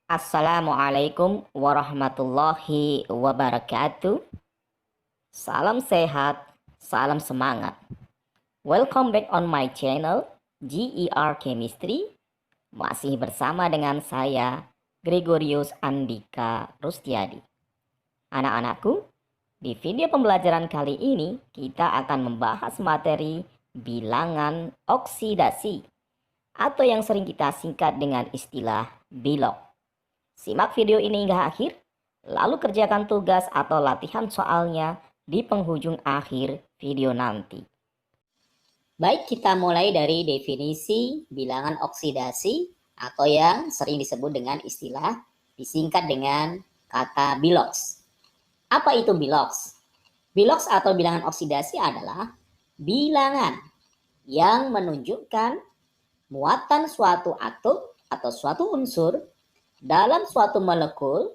Assalamualaikum warahmatullahi wabarakatuh. Salam sehat, salam semangat. Welcome back on my channel GER Chemistry. Masih bersama dengan saya Gregorius Andika Rustiadi. Anak-anakku, di video pembelajaran kali ini kita akan membahas materi bilangan oksidasi atau yang sering kita singkat dengan istilah bilok. Simak video ini hingga akhir, lalu kerjakan tugas atau latihan soalnya di penghujung akhir video nanti. Baik, kita mulai dari definisi bilangan oksidasi atau yang sering disebut dengan istilah disingkat dengan kata biloks. Apa itu biloks? Biloks atau bilangan oksidasi adalah bilangan yang menunjukkan muatan suatu atom atau suatu unsur dalam suatu molekul,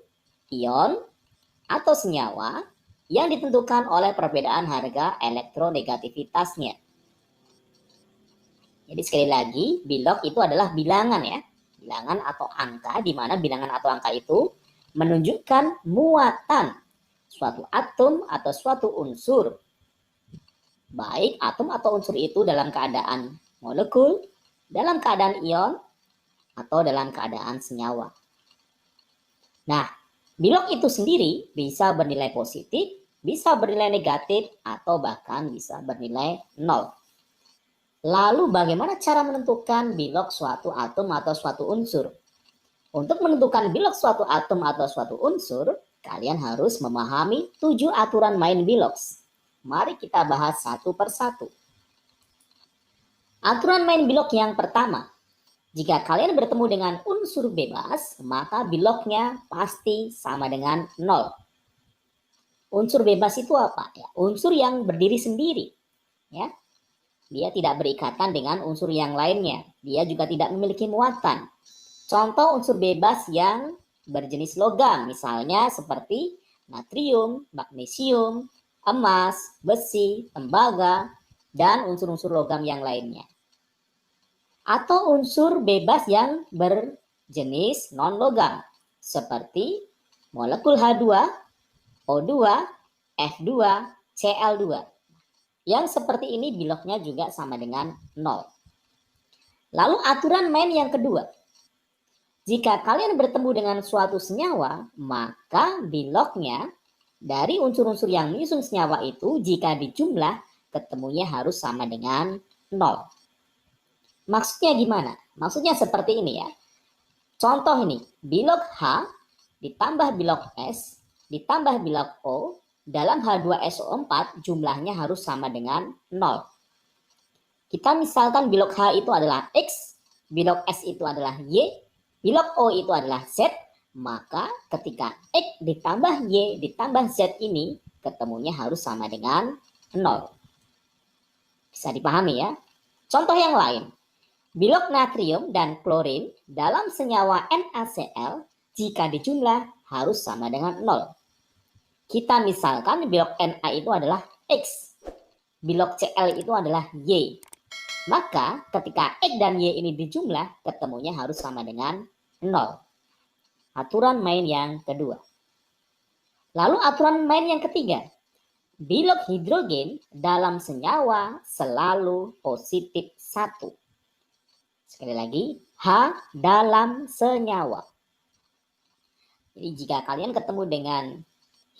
ion, atau senyawa yang ditentukan oleh perbedaan harga elektronegativitasnya. Jadi sekali lagi, bilok itu adalah bilangan ya. Bilangan atau angka, di mana bilangan atau angka itu menunjukkan muatan suatu atom atau suatu unsur. Baik atom atau unsur itu dalam keadaan molekul, dalam keadaan ion, atau dalam keadaan senyawa. Nah, bilok itu sendiri bisa bernilai positif, bisa bernilai negatif, atau bahkan bisa bernilai 0. Lalu bagaimana cara menentukan bilok suatu atom atau suatu unsur? Untuk menentukan bilok suatu atom atau suatu unsur, kalian harus memahami 7 aturan main biloks. Mari kita bahas satu persatu. Aturan main bilok yang pertama. Jika kalian bertemu dengan unsur bebas, maka biloknya pasti sama dengan 0. Unsur bebas itu apa? Ya, unsur yang berdiri sendiri. Ya. Dia tidak berikatan dengan unsur yang lainnya. Dia juga tidak memiliki muatan. Contoh unsur bebas yang berjenis logam, misalnya seperti natrium, magnesium, emas, besi, tembaga, dan unsur-unsur logam yang lainnya. Atau unsur bebas yang berjenis non-logam seperti molekul H2, O2, F2, Cl2. Yang seperti ini biloknya juga sama dengan 0. Lalu aturan main yang kedua. Jika kalian bertemu dengan suatu senyawa, maka biloknya dari unsur-unsur yang menyusun senyawa itu jika dijumlah ketemunya harus sama dengan 0. Maksudnya gimana? Maksudnya seperti ini ya. Contoh ini, bilok H ditambah bilok S ditambah bilok O dalam H2SO4 jumlahnya harus sama dengan 0. Kita misalkan bilok H itu adalah X, bilok S itu adalah Y, bilok O itu adalah Z, maka ketika X ditambah Y ditambah Z ini ketemunya harus sama dengan 0. Bisa dipahami ya? Contoh yang lain. Bilok natrium dan klorin dalam senyawa NaCl jika dijumlah harus sama dengan 0. Kita misalkan bilok Na itu adalah X, bilok Cl itu adalah Y. Maka ketika X dan Y ini dijumlah ketemunya harus sama dengan 0. Aturan main yang kedua. Lalu aturan main yang ketiga. Bilok hidrogen dalam senyawa selalu positif 1. Sekali lagi, H dalam senyawa. Jadi jika kalian ketemu dengan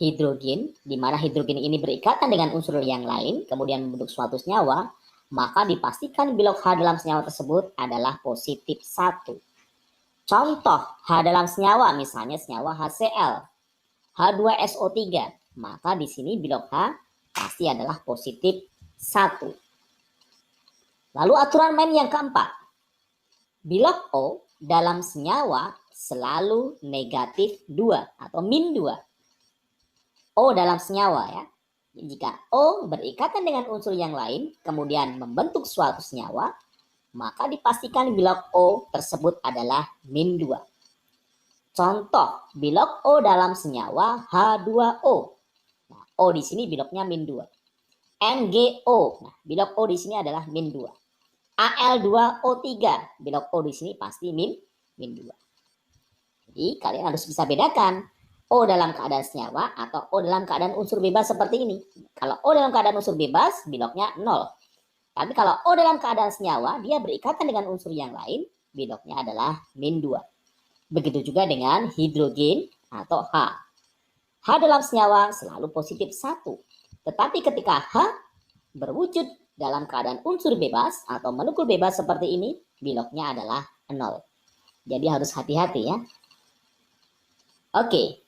hidrogen, di mana hidrogen ini berikatan dengan unsur yang lain, kemudian membentuk suatu senyawa, maka dipastikan bilok H dalam senyawa tersebut adalah positif 1. Contoh H dalam senyawa, misalnya senyawa HCl, H2SO3, maka di sini bilok H pasti adalah positif 1. Lalu aturan main yang keempat. Bilok O dalam senyawa selalu negatif 2 atau min 2. O dalam senyawa ya. Jika O berikatan dengan unsur yang lain, kemudian membentuk suatu senyawa, maka dipastikan bilok O tersebut adalah min 2. Contoh, bilok O dalam senyawa H2O. Nah, O di sini biloknya min 2. NGO, nah, bilok O di sini adalah min 2. Al2O3, bilok O di sini pasti min 2. Jadi kalian harus bisa bedakan O dalam keadaan senyawa atau O dalam keadaan unsur bebas seperti ini. Kalau O dalam keadaan unsur bebas, biloknya 0. Tapi kalau O dalam keadaan senyawa, dia berikatan dengan unsur yang lain, biloknya adalah -2. Begitu juga dengan hidrogen atau H. H dalam senyawa selalu positif 1. Tetapi ketika H berwujud dalam keadaan unsur bebas atau molekul bebas seperti ini, biloknya adalah 0. Jadi harus hati-hati ya. Oke.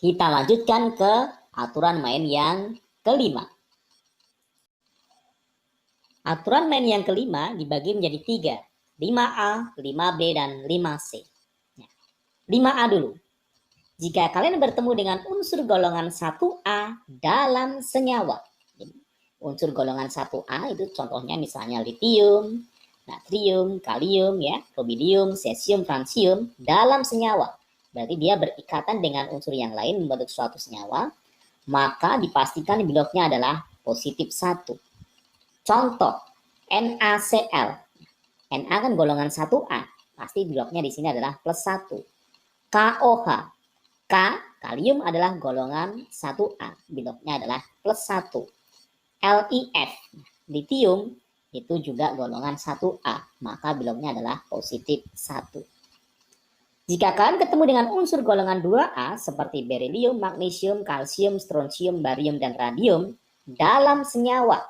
Kita lanjutkan ke aturan main yang kelima. Aturan main yang kelima dibagi menjadi 3. 5A, 5B, dan 5C. 5A dulu. Jika kalian bertemu dengan unsur golongan 1A dalam senyawa. Jadi, unsur golongan 1A itu contohnya misalnya litium, natrium, kalium, ya, rubidium, cesium, fransium dalam senyawa. Berarti dia berikatan dengan unsur yang lain membentuk suatu senyawa, maka dipastikan biloknya adalah positif 1. Contoh, NaCl. Na kan golongan 1A, pasti biloknya di sini adalah +1. KOH. K, kalium adalah golongan 1A, biloknya adalah +1. LiF, litium, itu juga golongan 1A, maka biloknya adalah positif 1. Jika kalian ketemu dengan unsur golongan 2A seperti berilium, magnesium, kalsium, strontium, barium, dan radium dalam senyawa.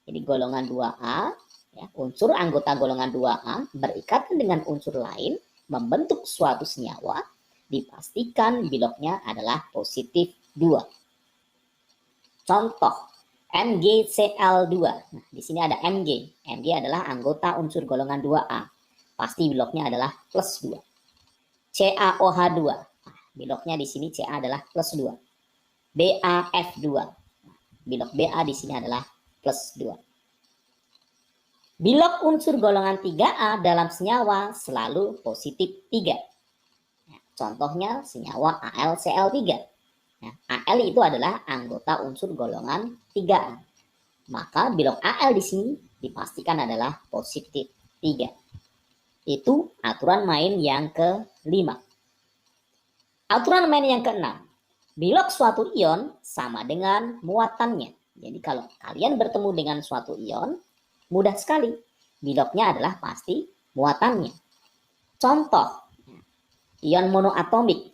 Jadi golongan 2A, ya, unsur anggota golongan 2A berikatan dengan unsur lain membentuk suatu senyawa, dipastikan biloknya adalah positif 2. Contoh, MgCl2. Nah, di sini ada Mg. Mg adalah anggota unsur golongan 2A. Pasti biloknya adalah +2. CaOH2. Nah, biloknya di sini Ca adalah +2. BaF2. Nah, bilok Ba di sini adalah +2. Bilok unsur golongan 3A dalam senyawa selalu positif 3. Nah, contohnya senyawa AlCl3. Nah, Al itu adalah anggota unsur golongan 3A. Maka bilok Al di sini dipastikan adalah positif 3. Itu aturan main yang ke-5. Aturan main yang ke-6. Bilok suatu ion sama dengan muatannya. Jadi kalau kalian bertemu dengan suatu ion, mudah sekali. Biloknya adalah pasti muatannya. Contoh, ion monoatomik.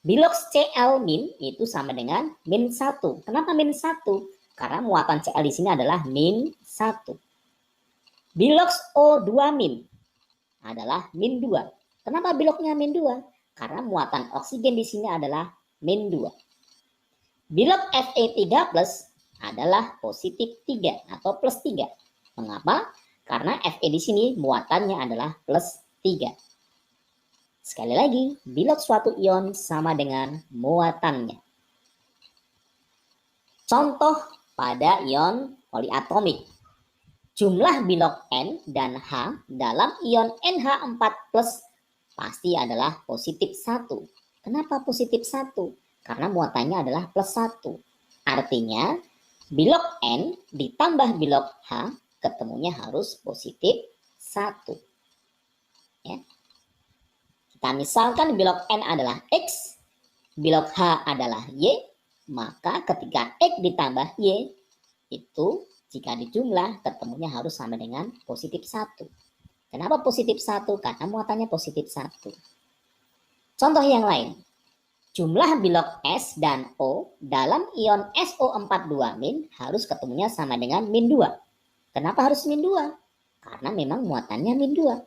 Bilok Cl- itu sama dengan -1. Kenapa -1? Karena muatan Cl di sini adalah -1. Bilok O2- adalah -2. Kenapa biloknya -2? Karena muatan oksigen di sini adalah -2. Bilok Fe3+ adalah positif 3 atau +3. Mengapa? Karena Fe di sini muatannya adalah +3. Sekali lagi, bilok suatu ion sama dengan muatannya. Contoh pada ion poliatomik. Jumlah bilok N dan H dalam ion NH4+ pasti adalah positif 1. Kenapa positif 1? Karena muatannya adalah +1. Artinya, bilok N ditambah bilok H ketemunya harus positif 1. Ya. Kita misalkan bilok N adalah X, bilok H adalah Y, maka ketika X ditambah Y, itu jika dijumlah ketemunya harus sama dengan positif 1. Kenapa positif 1? Karena muatannya positif 1. Contoh yang lain. Jumlah bilok S dan O dalam ion SO42- harus ketemunya sama dengan -2. Kenapa harus -2? Karena memang muatannya -2.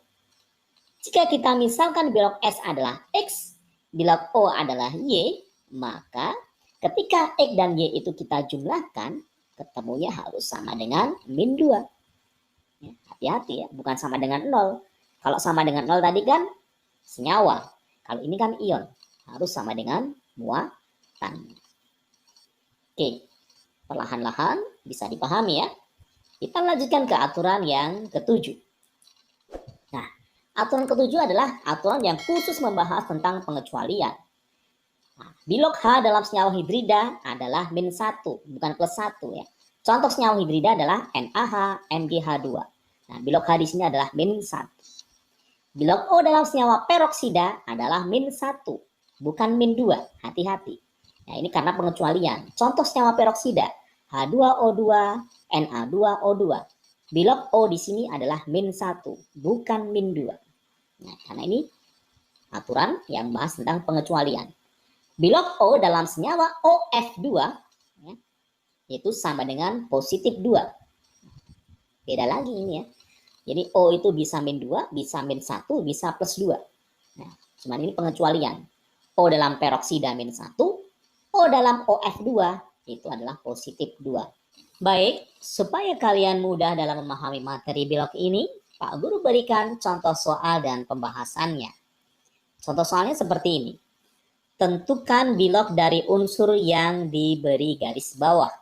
Jika kita misalkan bilok S adalah X, bilok O adalah Y, maka ketika X dan Y itu kita jumlahkan, ketemunya harus sama dengan -2. Ya, hati-hati ya, bukan sama dengan 0. Kalau sama dengan 0 tadi kan senyawa. Kalau ini kan ion, harus sama dengan muatan. Oke, perlahan-lahan bisa dipahami ya. Kita lanjutkan ke aturan yang ke-7. Nah, aturan ke-7 adalah aturan yang khusus membahas tentang pengecualian. Nah, bilok H dalam senyawa hidrida adalah -1, bukan +1 ya. Contoh senyawa hidrida adalah NaH, MgH2. Nah, bilok H di sini adalah -1. Bilok O dalam senyawa peroksida adalah min 1, bukan min 2. Hati-hati. Nah, ini karena pengecualian. Contoh senyawa peroksida, H2O2, Na2O2. Bilok O di sini adalah min 1, bukan min 2. Nah, karena ini aturan yang bahas tentang pengecualian. Bilok O dalam senyawa OF2 ya, itu sama dengan positif 2. Beda lagi ini ya. Jadi O itu bisa min 2, bisa min 1, bisa plus 2. Nah, cuman ini pengecualian. O dalam peroksida min 1, O dalam OF2 itu adalah positif 2. Baik, supaya kalian mudah dalam memahami materi bilok ini, Pak Guru berikan contoh soal dan pembahasannya. Contoh soalnya seperti ini. Tentukan bilok dari unsur yang diberi garis bawah.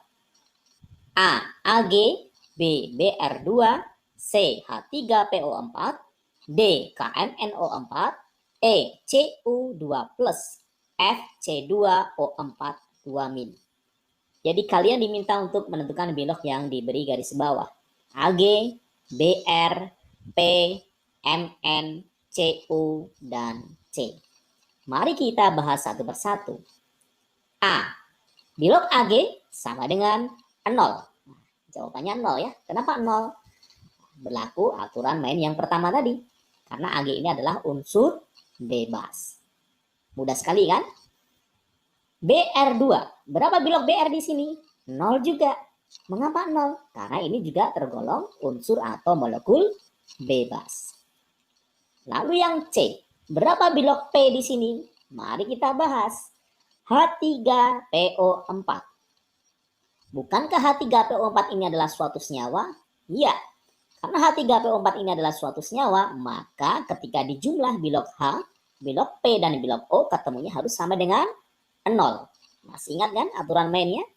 A. Ag, B. Br2, C. H3PO4, D. KMNO4, E. Cu2+, F. C2O4 2-. Jadi kalian diminta untuk menentukan bilok yang diberi garis bawah. Ag, Br, P, Mn, Cu, dan C. Mari kita bahas satu persatu. A. Bilok Ag sama dengan 0. Nah, jawabannya 0 ya. Kenapa 0? Berlaku aturan main yang pertama tadi. Karena Ag ini adalah unsur bebas. Mudah sekali kan? BR2. Berapa bilok BR di sini? 0 juga. Mengapa 0? Karena ini juga tergolong unsur atau molekul bebas. Lalu yang C. Berapa bilok P di sini? Mari kita bahas. H3PO4. Bukankah H3PO4 ini adalah suatu senyawa? Iya. Karena H3PO4 ini adalah suatu senyawa, maka ketika dijumlah bilok H, bilok P, dan bilok O, ketemunya harus sama dengan 0. Masih ingat kan aturan mainnya?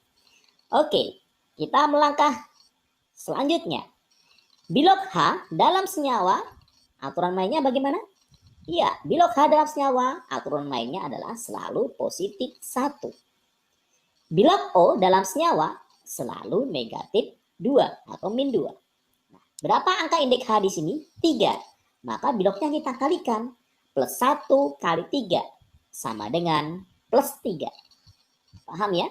Oke, kita melangkah selanjutnya. Bilok H dalam senyawa, aturan mainnya bagaimana? Iya, bilok H dalam senyawa, aturan mainnya adalah selalu positif 1. Bilok O dalam senyawa selalu negatif 2 atau min 2. Nah, berapa angka indeks H di sini? 3. Maka biloknya kita kalikan. Plus 1 kali 3 sama dengan plus 3. Paham ya?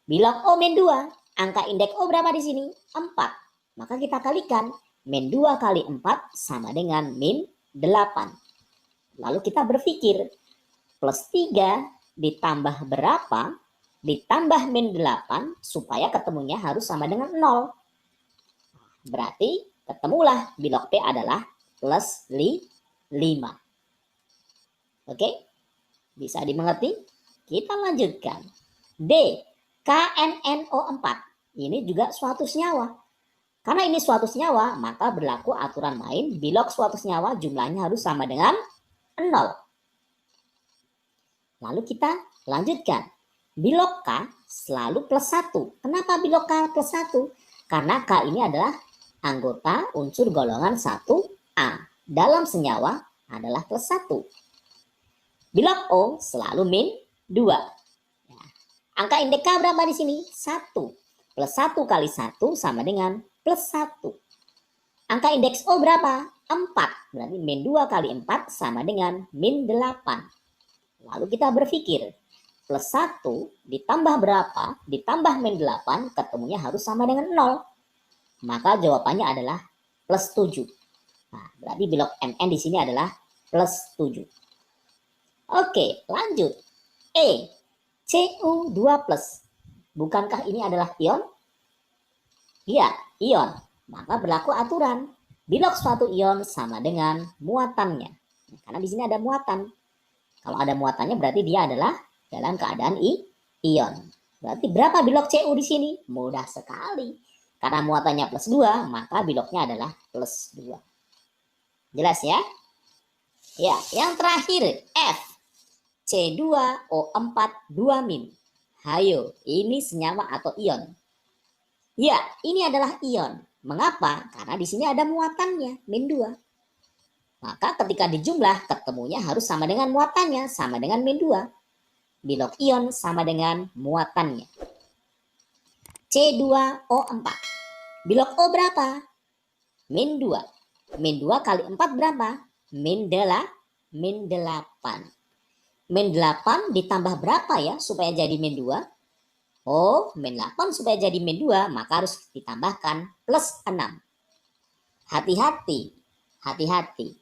Bilok O min 2. Angka indeks O berapa di sini? 4. Maka kita kalikan. Min 2 kali 4 sama dengan min 8. Lalu kita berpikir. Plus 3 ditambah berapa? Ditambah min 8 supaya ketemunya harus sama dengan 0. Berarti ketemulah bilok P adalah plus 5. Oke? Bisa dimengerti? Kita lanjutkan. D. KNNO4. Ini juga suatu senyawa. Karena ini suatu senyawa, maka berlaku aturan main bilok suatu senyawa jumlahnya harus sama dengan 0. Lalu kita lanjutkan. Bilok K selalu plus 1. Kenapa bilok K plus 1? Karena K ini adalah anggota unsur golongan 1A. Dalam senyawa adalah plus 1. Bilok O selalu min 2. Ya. Angka indeks K berapa di sini? 1. Plus 1 kali 1 sama dengan plus 1. Angka indeks O berapa? 4. Berarti min 2 kali 4 sama dengan min 8. Lalu kita berpikir. Plus 1 ditambah berapa? Ditambah min 8 ketemunya harus sama dengan 0. Maka jawabannya adalah plus 7. Nah, berarti bilok Mn di sini adalah plus 7. Oke, lanjut. E. Cu2+. Bukankah ini adalah ion? Iya, ion. Maka berlaku aturan. Bilok suatu ion sama dengan muatannya. Karena di sini ada muatan. Kalau ada muatannya berarti dia adalah dalam keadaan ion. Berarti berapa bilok Cu di sini? Mudah sekali. Karena muatannya plus 2, maka biloknya adalah plus 2. Jelas ya? Ya, yang terakhir F. C2O4 2-. Hayo, ini senyawa atau ion? Ya, ini adalah ion. Mengapa? Karena di sini ada muatannya, min 2. Maka ketika dijumlah, ketemunya harus sama dengan muatannya, sama dengan min 2. Bilok ion sama dengan muatannya. C2O4. Bilok O berapa? Min 2. Min 2 kali 4 berapa? min 8. Min 8 ditambah berapa ya supaya jadi min 2? Oh, min 8 supaya jadi min 2 maka harus ditambahkan plus 6. Hati-hati.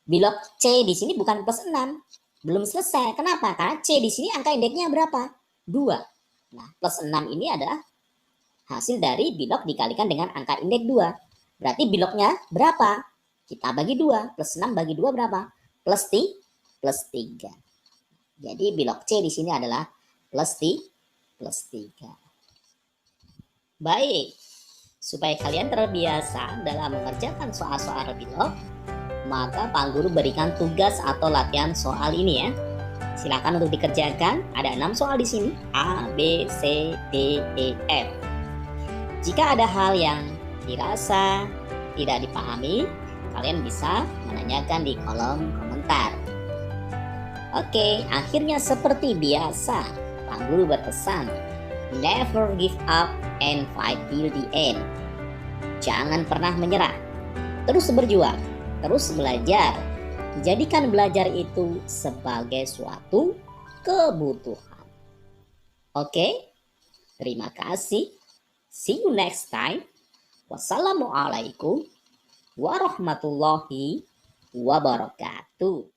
Bilog C di sini bukan plus 6. Belum selesai. Kenapa? Karena C di sini angka indeksnya berapa? 2. Nah, plus 6 ini adalah hasil dari bilog dikalikan dengan angka indeks 2. Berarti bilognya berapa? Kita bagi 2. Plus 6 bagi 2 berapa? Plus 3. Jadi bilog C di sini adalah plus 3. Baik. Supaya kalian terbiasa dalam mengerjakan soal-soal bilog, maka Pak Guru berikan tugas atau latihan soal ini ya. Silakan untuk dikerjakan. Ada 6 soal di sini. A, B, C, D, E, F. Jika ada hal yang dirasa tidak dipahami, kalian bisa menanyakan di kolom komentar. Oke, akhirnya seperti biasa, Pak Guru berpesan, never give up and fight till the end. Jangan pernah menyerah. Terus berjuang, terus belajar. Jadikan belajar itu sebagai suatu kebutuhan. Oke, terima kasih. See you next time. Wassalamualaikum warahmatullahi wabarakatuh.